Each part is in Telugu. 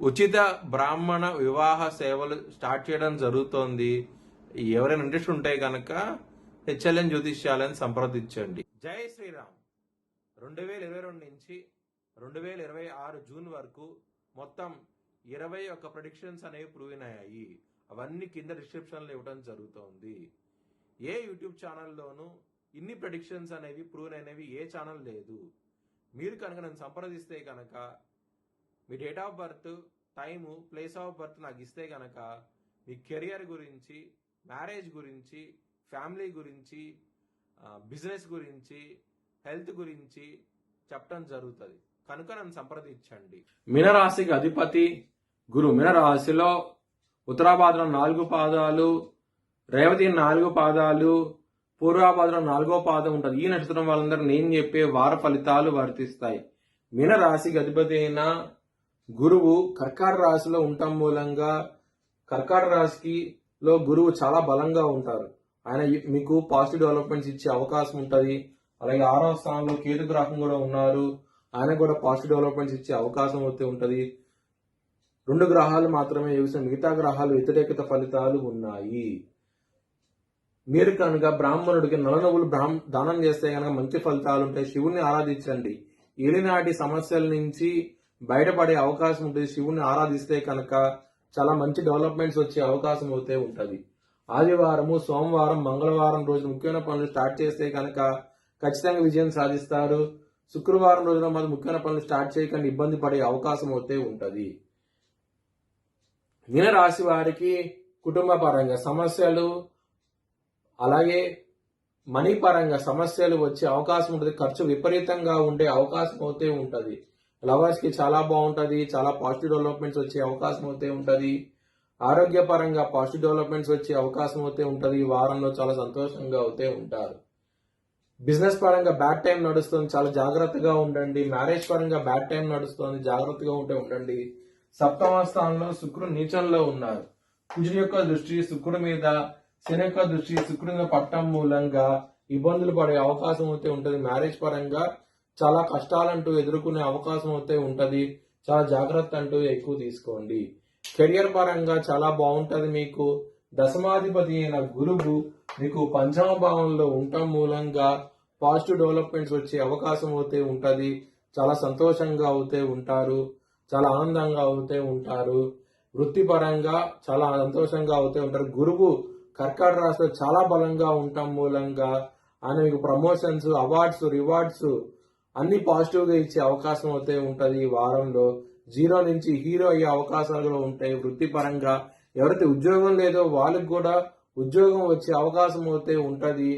ఉచిత బ్రాహ్మణ వివాహ సేవలు స్టార్ట్ చేయడం జరుగుతోంది. ఎవరైనా ఇంట్రెస్ట్ ఉంటే కనుక హెచ్ఎల్ఎన్ జ్యోతిష్యాలను సంప్రదించండి. జై శ్రీరామ్. 2022 నుంచి 2026 జూన్ వరకు మొత్తం 21 ప్రెడిక్షన్స్ అనేవి ప్రూవ్ అయ్యాయి. అవన్నీ కింద డిస్క్రిప్షన్లో ఇవ్వడం జరుగుతోంది. ఏ యూట్యూబ్ ఛానల్లోనూ ఇన్ని ప్రెడిక్షన్స్ అనేవి ప్రూవ్ అయినవి ఏ ఛానల్ లేదు. మీరు కనుక నన్ను సంప్రదిస్తే కనుక మీ date of birth, time, place of birth నాకు ఇస్తే కనుక మీ కెరియర్ గురించి, మ్యారేజ్ గురించి, ఫ్యామిలీ గురించి, బిజినెస్ గురించి, హెల్త్ గురించి చెప్పడం జరుగుతుంది. కనుక నన్ను సంప్రదించండి. మీనరాశికి అధిపతి గురు. మీనరాశిలో ఉత్తరాభాద్రం 4 పాదాలు, రేవతి 4 పాదాలు, పూర్వాభాద్రం 4వ పాదం ఉంటుంది. ఈ నక్షత్రం వాళ్ళందరూ నేను చెప్పే వార ఫలితాలు వర్తిస్తాయి. మీనరాశికి అధిపతి అయిన గురువు కర్కాటక రాశిలో ఉండటం మూలంగా కర్కాటక రాశిలో గురువు చాలా బలంగా ఉంటారు. ఆయన మీకు పాజిటివ్ డెవలప్మెంట్స్ ఇచ్చే అవకాశం ఉంటుంది. అలాగే 6వ స్థానంలో కేతు గ్రహం కూడా ఉన్నారు. ఆయన కూడా పాజిటివ్ డెవలప్మెంట్స్ ఇచ్చే అవకాశం అయితే ఉంటుంది. 2 గ్రహాలు మాత్రమే చూసిన మిగతా గ్రహాలు వ్యతిరేకత ఫలితాలు ఉన్నాయి. మీరు కనుక బ్రాహ్మణుడికి నల్ల నువ్వులు దానం చేస్తే కనుక మంచి ఫలితాలు ఉంటాయి. శివుణ్ణి ఆరాధించండి. ఏలినాటి సమస్యల నుంచి బయటపడే అవకాశం ఉంటుంది. శివుణ్ణి ఆరాధిస్తే కనుక చాలా మంచి డెవలప్మెంట్స్ వచ్చే అవకాశం అయితే ఉంటుంది. ఆదివారము, సోమవారం, మంగళవారం రోజున ముఖ్యమైన పనులు స్టార్ట్ చేస్తే కనుక ఖచ్చితంగా విజయం సాధిస్తారు. శుక్రవారం రోజున మనం ముఖ్యమైన పనులు స్టార్ట్ చేయకుండా ఇబ్బంది పడే అవకాశం అయితే ఉంటుంది. మీనరాశి వారికి కుటుంబ పరంగా సమస్యలు, అలాగే మనీ పరంగా సమస్యలు వచ్చే అవకాశం ఉంటుంది. ఖర్చు విపరీతంగా ఉండే అవకాశం అయితే ఉంటుంది. లవర్స్ కి చాలా బాగుంటుంది. చాలా పాజిటివ్ డెవలప్మెంట్స్ వచ్చే అవకాశం అయితే ఉంటుంది. ఆరోగ్యపరంగా పాజిటివ్ డెవలప్మెంట్స్ వచ్చే అవకాశం అయితే ఉంటుంది. ఈ వారంలో చాలా సంతోషంగా అయితే ఉంటారు. బిజినెస్ పరంగా బ్యాడ్ టైం నడుస్తుంది, చాలా జాగ్రత్తగా ఉండండి. మ్యారేజ్ పరంగా బ్యాడ్ టైం నడుస్తుంది, జాగ్రత్తగా ఉండండి. 7వ స్థానంలో శుక్రుడు నీచంలో ఉన్నారు. కుజుడి యొక్క దృష్టి శుక్రుడి మీద, శని యొక్క దృష్టి శుక్రుడి మీద పట్టడం మూలంగా ఇబ్బందులు పడే అవకాశం అయితే ఉంటుంది. మ్యారేజ్ పరంగా చాలా కష్టాలంటూ ఎదుర్కొనే అవకాశం అయితే ఉంటుంది. చాలా జాగ్రత్త అంటూ ఎక్కువ తీసుకోండి. కెరియర్ పరంగా చాలా బాగుంటుంది. మీకు దశమాధిపతి అయిన గురువు మీకు 5వ భావంలో ఉండటం మూలంగా పాజిటివ్ డెవలప్మెంట్స్ వచ్చే అవకాశం అయితే ఉంటుంది. చాలా సంతోషంగా అయితే ఉంటారు. చాలా ఆనందంగా అయితే ఉంటారు. వృత్తిపరంగా చాలా సంతోషంగా అయితే ఉంటారు. గురువు కర్కాటక రాశిలో చాలా బలంగా ఉండటం మూలంగా ఆయన మీకు ప్రమోషన్స్, అవార్డ్స్, రివార్డ్స్ అన్ని పాజిటివ్ గా ఇచ్చే అవకాశం అయితే ఉంటది. ఈ వారంలో 0 నుంచి హీరో అయ్యే అవకాశాలు కూడా ఉంటాయి. వృత్తిపరంగా ఎవరైతే ఉద్యోగం లేదో వాళ్ళకి కూడా ఉద్యోగం వచ్చే అవకాశం అయితే ఉంటది.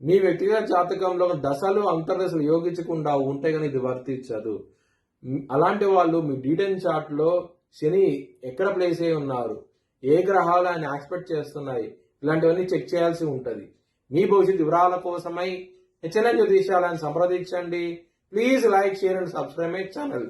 మీ వ్యక్తిగత జాతకంలో దశలు, అంతర్దశలు యోగించకుండా ఉంటే కానీ ఇది వర్తించదు. అలాంటి వాళ్ళు మీ డీటెయిల్ చార్ట్ లో శని ఎక్కడ ప్లేస్ అయి ఉన్నారు, ఏ గ్రహాలు ఆయన ఎక్స్పెక్ట్ చేస్తున్నాయి, ఇలాంటివన్నీ చెక్ చేయాల్సి ఉంటది. మీ భవిష్యత్ వివరాల కోసమై హెచ్ఎల్ఎన్ జ్యోతిష్యాలను సంప్రదించండి. Please like, share and subscribe my channel.